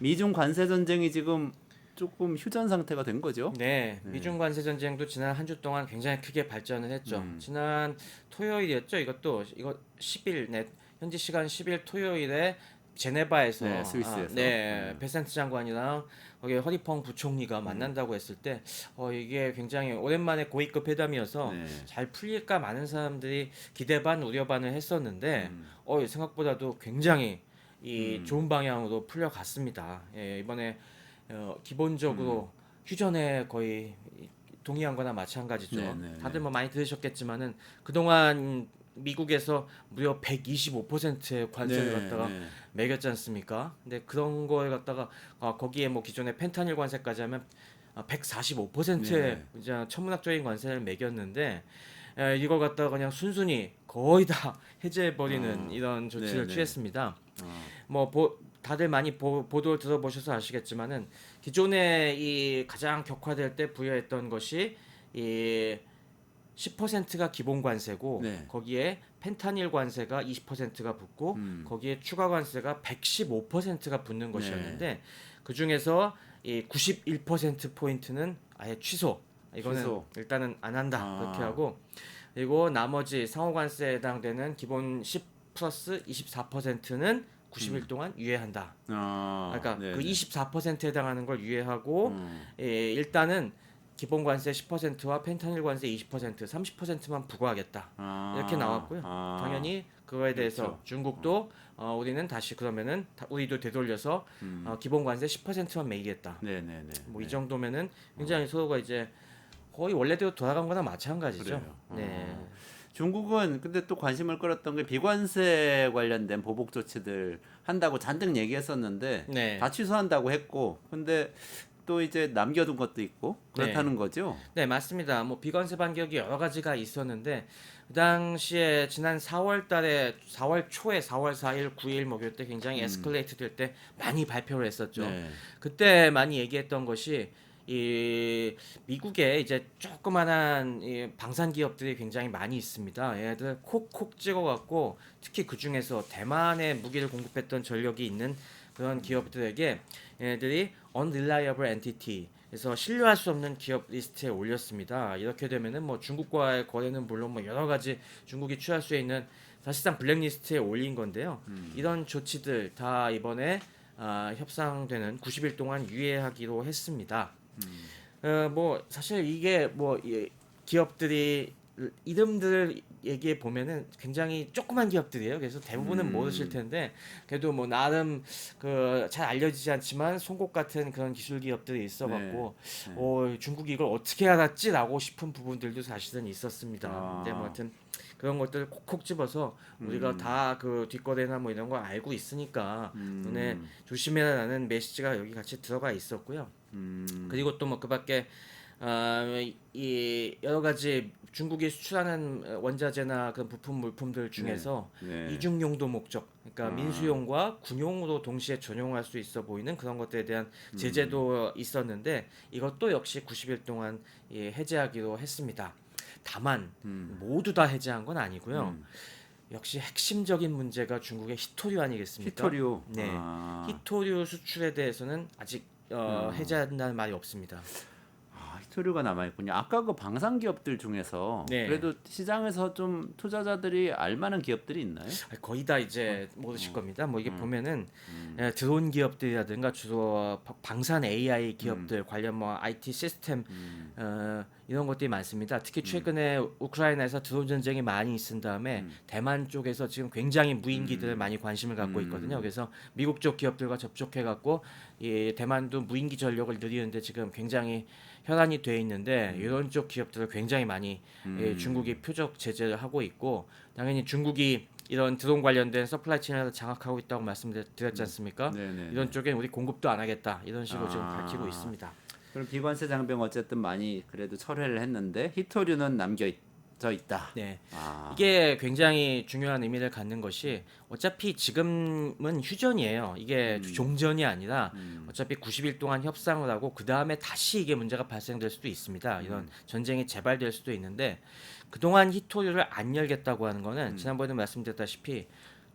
미중 관세 전쟁이 지금 조금 휴전 상태가 된 거죠. 네, 네. 미중 관세 전쟁도 지난 한 주 동안 굉장히 크게 발전을 했죠. 지난 토요일이었죠. 이거 10일 현지 시간 10일 토요일에 제네바에서 네, 스위스에서. 네, 베센트 장관이랑 거기 허리펑 부총리가 만난다고 했을 때 이게 굉장히 오랜만에 고위급 회담이어서 네. 잘 풀릴까 많은 사람들이 기대 반 우려 반을 했었는데 생각보다도 굉장히 이 좋은 방향으로 풀려갔습니다. 예, 이번에 기본적으로 휴전에 거의 동의한 거나 마찬가지죠. 네, 네, 네. 다들 뭐 많이 들으셨겠지만은 그동안 미국에서 무려 125%의 관세를 네, 갖다가 네. 매겼지 않습니까? 근데 그런 거에 갖다가 거기에 뭐 기존의 펜타닐 관세까지 하면 145%의 네. 이제 천문학적인 관세를 매겼는데 이걸 갖다가 그냥 순순히 거의 다 해제해 버리는 이런 조치를 네, 네. 취했습니다. 어, 뭐 다들 많이 보도를 들어보셔서 아시겠지만은 기존에 이 가장 격화될 때 부여했던 것이 이 10%가 기본 관세고 네. 거기에 펜타닐 관세가 20%가 붙고 거기에 추가 관세가 115%가 붙는 것이었는데 그 중에서 이 91% 포인트는 아예 취소. 이거는 취소. 일단은 안 한다. 아. 그렇게 하고 그리고 나머지 상호 관세에 해당되는 기본 10 플러스 24%는 90일 동안 유예한다. 그러니까 네, 그 네. 24%에 해당하는 걸 유예하고 일단은 기본 관세 10%와 펜타닐 관세 20%, 30%만 부과하겠다. 이렇게 나왔고요. 당연히 그거에 대해서 그렇죠. 중국도 우리는 다시 그러면은 우리도 되돌려서 기본 관세 10%만 매기겠다. 네, 네, 네. 뭐 이 정도면은 굉장히 서로가 이제 거의 원래대로 돌아간 거나 마찬가지죠. 그래요. 네. 중국은 근데 또 관심을 끌었던 게 비관세 관련된 보복 조치들 한다고 잔뜩 얘기했었는데 네. 다 취소한다고 했고 근데 또 이제 남겨둔 것도 있고 그렇다는 네. 거죠. 네, 맞습니다. 뭐 비관세 반격이 여러 가지가 있었는데 그 당시에 지난 4월 달에 4월 초에 4월 4일, 9일 뭐 그때 굉장히 에스컬레이트 될 때 많이 발표를 했었죠. 네. 그때 많이 얘기했던 것이 이 미국에 이제 조그만한 이 방산 기업들이 굉장히 많이 있습니다. 얘들 콕콕 찍어갖고 특히 그 중에서 대만에 무기를 공급했던 전력이 있는 그런 기업들에게 얘들이 unreliable entity 그래서 신뢰할 수 없는 기업 리스트에 올렸습니다. 이렇게 되면은 뭐 중국과의 거래는 물론 뭐 여러 가지 중국이 취할 수 있는 사실상 블랙리스트에 올린 건데요. 이런 조치들 다 이번에 협상되는 90일 동안 유예하기로 했습니다. 뭐 사실 이게 뭐 기업들이 이름들을 얘기해 보면은 굉장히 조그만 기업들이에요. 그래서 대부분은 모르실 텐데 그래도 뭐 나름 그 잘 알려지지 않지만 송곳 같은 그런 기술 기업들이 있어갖고 중국이 이걸 어떻게 알았지라고 싶은 부분들도 사실은 있었습니다. 근데 뭐 하여튼 그런 것들을 콕콕 집어서 우리가 다 그 뒷거래나 뭐 이런 거 알고 있으니까 너네 조심해라라는 메시지가 여기 같이 들어가 있었고요. 그리고 또 뭐 그밖에 이 여러 가지 중국이 수출하는 원자재나 그 부품 물품들 중에서 네. 이중 용도 목적, 그러니까 민수용과 군용으로 동시에 전용할 수 있어 보이는 그런 것들에 대한 제재도 있었는데 이것도 역시 90일 동안 해제하기로 했습니다. 다만 모두 다 해제한 건 아니고요. 역시 핵심적인 문제가 중국의 히토류 아니겠습니까? 히토류. 네, 히토류 수출에 대해서는 아직 해제한다는 말이 없습니다. 히토류가 남아있군요. 아까 그 방산 기업들 중에서 네. 그래도 시장에서 좀 투자자들이 알만한 기업들이 있나요? 거의 다 이제 모르실 겁니다. 뭐 이게 보면은 드론 기업들이라든가 주로 방산 AI 기업들 관련 뭐 IT 시스템 이런 것들이 많습니다. 특히 최근에 우크라이나에서 드론 전쟁이 많이 있은 다음에 대만 쪽에서 지금 굉장히 무인기들을 많이 관심을 갖고 있거든요. 그래서 미국 쪽 기업들과 접촉해 갖고 이 대만도 무인기 전력을 늘리는데 지금 굉장히 혈안이 돼 있는데 이런 쪽 기업들을 굉장히 많이 중국이 표적 제재를 하고 있고 당연히 중국이 이런 드론 관련된 서플라이 체인을 장악하고 있다고 말씀드렸지 않습니까? 네네. 이런 쪽엔 우리 공급도 안 하겠다 이런 식으로 지금 밝히고 있습니다. 그럼 비관세 장벽 어쨌든 많이 그래도 철회를 했는데 히토류는 남겨져 있다. 네, 이게 굉장히 중요한 의미를 갖는 것이 어차피 지금은 휴전이에요. 이게 종전이 아니라 어차피 90일 동안 협상을 하고 그 다음에 다시 이게 문제가 발생될 수도 있습니다. 이런 전쟁이 재발될 수도 있는데 그동안 히토류를 안 열겠다고 하는 거는 지난번에 말씀드렸다시피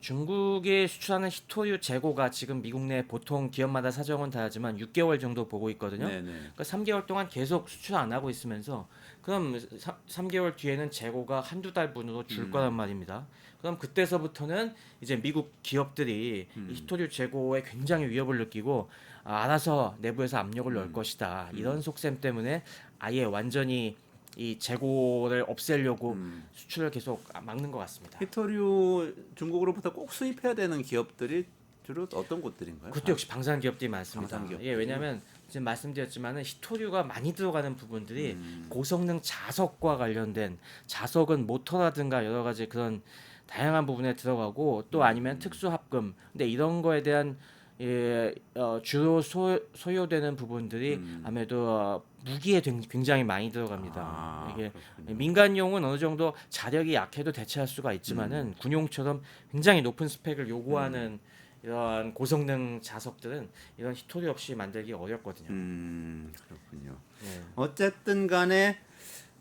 중국이 수출하는 히토류 재고가 지금 미국 내 보통 기업마다 사정은 다르지만 6개월 정도 보고 있거든요. 네네. 그러니까 3개월 동안 계속 수출 안 하고 있으면서 그럼 3개월 뒤에는 재고가 한두 달분으로 줄 거란 말입니다. 그럼 그때서부터는 이제 미국 기업들이 이 히토류 재고에 굉장히 위협을 느끼고 알아서 내부에서 압력을 넣을 것이다. 이런 속셈 때문에 아예 완전히 이 재고를 없애려고 수출을 계속 막는 것 같습니다. 히토류 중국으로부터 꼭 수입해야 되는 기업들이 주로 어떤 곳들인가요? 그것도 역시 방산 기업들이 많습니다. 방산기업들이. 예, 왜냐하면 지금 말씀드렸지만은 히토류가 많이 들어가는 부분들이 고성능 자석과 관련된 자석은 모터라든가 여러 가지 그런 다양한 부분에 들어가고 또 아니면 특수 합금. 근데 이런 거에 대한 주로 소요되는 부분들이 아무래도 무기에 굉장히 많이 들어갑니다. 아, 이게 그렇군요. 민간용은 어느 정도 자력이 약해도 대체할 수가 있지만은 군용처럼 굉장히 높은 스펙을 요구하는 이런 고성능 자석들은 이런 히토리 없이 만들기 어렵거든요. 그렇군요. 네. 어쨌든 간에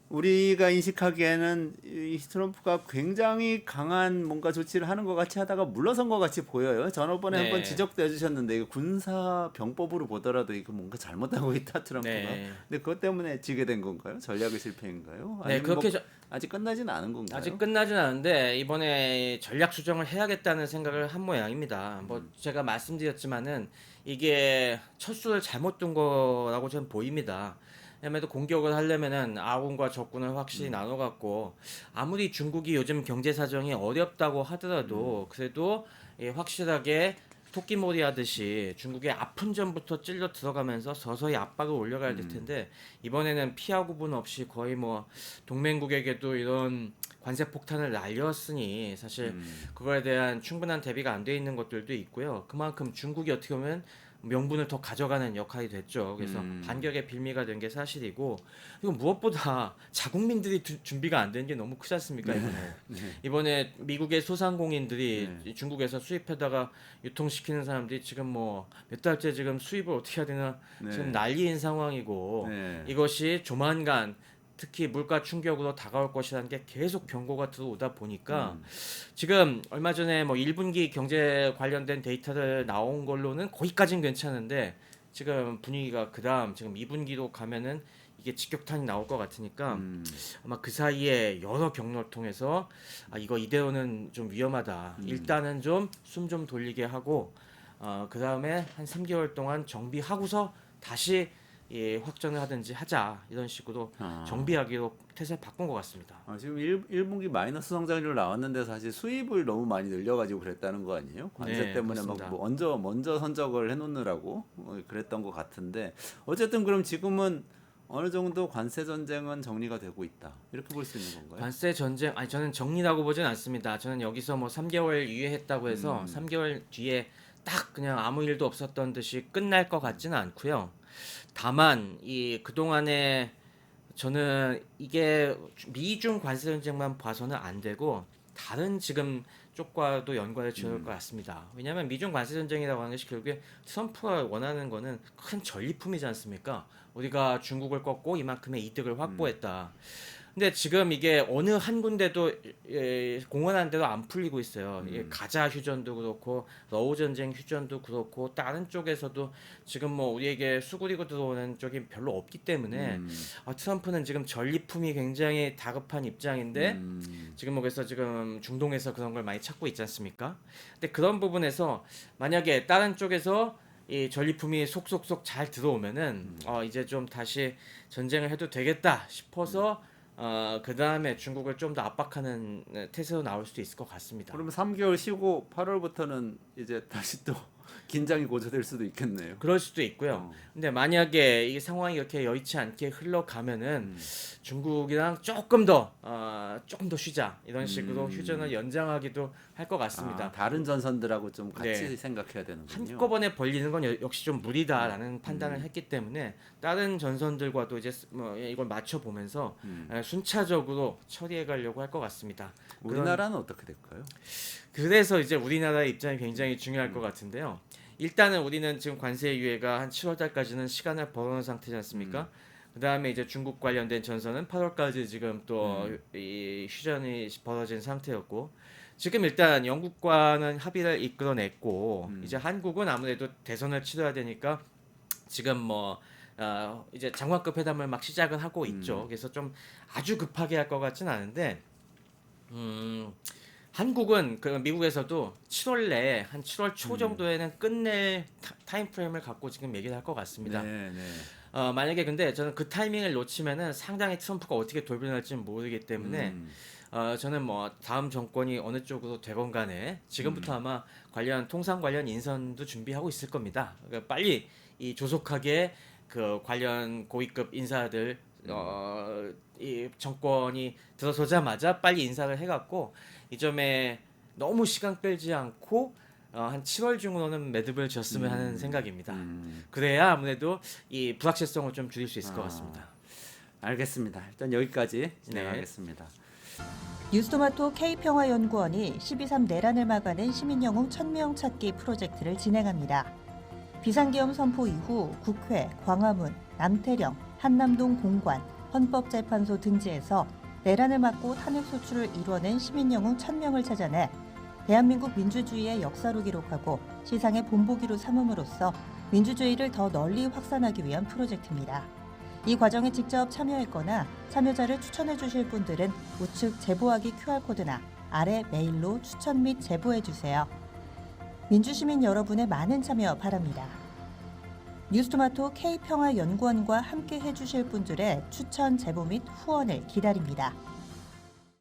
우리가 인식하기에는 이 트럼프가 굉장히 강한 뭔가 조치를 하는 것 같이 하다가 물러선 것 같이 보여요. 전번에 네. 한번 지적도 해주셨는데 이거 군사 병법으로 보더라도 이거 뭔가 잘못하고 있다 트럼프가. 네. 근데 그것 때문에 지게 된 건가요? 전략의 실패인가요? 네, 아니면 그렇게 뭐 아직 끝나진 않은 건가요? 아직 끝나진 않은데 이번에 전략 수정을 해야겠다는 생각을 한 모양입니다. 뭐 제가 말씀드렸지만은 이게 첫수를 잘못 둔 거라고 저는 보입니다. 왜냐면 공격을 하려면은 아군과 적군을 확실히 나눠 갖고 아무리 중국이 요즘 경제 사정이 어렵다고 하더라도 그래도 확실하게 토끼몰이 하듯이 중국의 아픈 점부터 찔러 들어가면서 서서히 압박을 올려가야 될 텐데 이번에는 피하 구분 없이 거의 뭐 동맹국에게도 이런 관세 폭탄을 날렸으니 사실 그거에 대한 충분한 대비가 안 돼 있는 것들도 있고요. 그만큼 중국이 어떻게 보면 명분을 더 가져가는 역할이 됐죠. 그래서 반격의 빌미가 된 게 사실이고 이거 무엇보다 자국민들이 준비가 안 된 게 너무 크지 않습니까 이번에. 이번에 미국의 소상공인들이 중국에서 수입하다가 유통시키는 사람들이 지금 뭐 몇 달째 지금 수입을 어떻게 해야 되나 지금 난리인 상황이고 네. 이것이 조만간 특히 물가 충격으로 다가올 것이라는 게 계속 경고가 들어오다 보니까 지금 얼마 전에 뭐 1분기 경제 관련된 데이터를 나온 걸로는 거기까지는 괜찮은데 지금 분위기가 그다음 지금 2분기로 가면은 이게 직격탄이 나올 것 같으니까 아마 그 사이에 여러 경로를 통해서 이거 이대로는 좀 위험하다. 일단은 좀 숨 좀 돌리게 하고 그 다음에 한 3개월 동안 정비하고서 다시 확전을 하든지 하자 이런 식으로 정비하기로 태세를 바꾼 것 같습니다. 지금 1분기 마이너스 성장률 나왔는데 사실 수입을 너무 많이 늘려가지고 그랬다는 거 아니에요? 관세 네, 때문에 그렇습니다. 막 먼저 선적을 해놓느라고 그랬던 것 같은데 어쨌든 그럼 지금은 어느 정도 관세 전쟁은 정리가 되고 있다 이렇게 볼 수 있는 건가요? 관세 전쟁 아니 저는 정리라고 보진 않습니다. 저는 여기서 뭐 3개월 유예했다고 해서 3개월 뒤에 딱 그냥 아무 일도 없었던 듯이 끝날 것 같지는 않고요. 다만 이 그동안에 저는 이게 미중 관세 전쟁만 봐서는 안 되고 다른 지금 쪽과도 연관을 지을 것 같습니다. 왜냐하면 미중 관세 전쟁이라고 하는 것이 결국에 트럼프가 원하는 거는 큰 전리품이지 않습니까? 우리가 중국을 꺾고 이만큼의 이득을 확보했다. 근데 지금 이게 어느 한 군데도 공언한 대로 안 풀리고 있어요. 가자 휴전도 그렇고 러우 전쟁 휴전도 그렇고 다른 쪽에서도 지금 뭐 우리에게 수그리고 들어오는 쪽이 별로 없기 때문에 트럼프는 지금 전리품이 굉장히 다급한 입장인데 지금 뭐 그래서 지금 중동에서 그런 걸 많이 찾고 있지 않습니까? 근데 그런 부분에서 만약에 다른 쪽에서 이 전리품이 속속속 잘 들어오면은 이제 좀 다시 전쟁을 해도 되겠다 싶어서 그 다음에 중국을 좀 더 압박하는 태세로 나올 수도 있을 것 같습니다. 그러면 3개월 쉬고 8월부터는 이제 다시 또 긴장이 고조될 수도 있겠네요. 그럴 수도 있고요. 근데 만약에 이 상황이 이렇게 여의치 않게 흘러가면은 중국이랑 조금 더 쉬자 이런 식으로 휴전을 연장하기도 할 것 같습니다. 다른 전선들하고 좀 같이 네. 생각해야 되는군요. 한꺼번에 벌리는 건 역시 좀 무리다라는 판단을 했기 때문에 다른 전선들과도 이제 뭐 이걸 맞춰 보면서 순차적으로 처리해 가려고 할 것 같습니다. 우리나라는 어떻게 될까요? 그래서 이제 우리나라의 입장이 굉장히 중요할 것 같은데요. 일단은 우리는 지금 관세 유예가 한 7월 달까지는 시간을 벌어놓은 상태지 않습니까? 그 다음에 이제 중국 관련된 전선은 8월까지 지금 또 이 휴전이 벌어진 상태였고 지금 일단 영국과는 합의를 이끌어냈고 음. 이제 한국은 아무래도 대선을 치러야 되니까 지금 뭐 이제 장관급 회담을 막 시작을 하고 있죠. 그래서 좀 아주 급하게 할 것 같진 않은데 한국은 그 미국에서도 7월 내에 한 7월 초 정도에는 끝낼 타임 프레임을 갖고 지금 얘기를 할 것 같습니다. 네, 네. 만약에 근데 저는 그 타이밍을 놓치면은 상당히 트럼프가 어떻게 돌변할지는 모르기 때문에 저는 뭐 다음 정권이 어느 쪽으로 되건 간에 지금부터 아마 관련 통상 관련 인선도 준비하고 있을 겁니다. 그러니까 빨리 이 조속하게 그 관련 고위급 인사들 이 정권이 들어서자마자 빨리 인사를 해갖고 이 점에 너무 시간 끌지 않고 한 7월 중으로는 매듭을 지었으면 하는 생각입니다. 그래야 아무래도 이 불확실성을 좀 줄일 수 있을 것 같습니다. 알겠습니다. 일단 여기까지 진행하겠습니다. 뉴스토마토 K평화연구원이 12.3 내란을 막아낸 시민영웅 1000명 찾기 프로젝트를 진행합니다. 비상계엄 선포 이후 국회, 광화문, 남태령, 한남동 공관, 헌법재판소 등지에서 내란을 막고 탄핵소추를 이뤄낸 시민영웅 1000명을 찾아내 대한민국 민주주의의 역사로 기록하고 시상의 본보기로 삼음으로써 민주주의를 더 널리 확산하기 위한 프로젝트입니다. 이 과정에 직접 참여했거나 참여자를 추천해 주실 분들은 우측 제보하기 QR코드나 아래 메일로 추천 및 제보해 주세요. 민주시민 여러분의 많은 참여 바랍니다. 뉴스토마토 K평화연구원과 함께 해주실 분들의 추천 제보 및 후원을 기다립니다.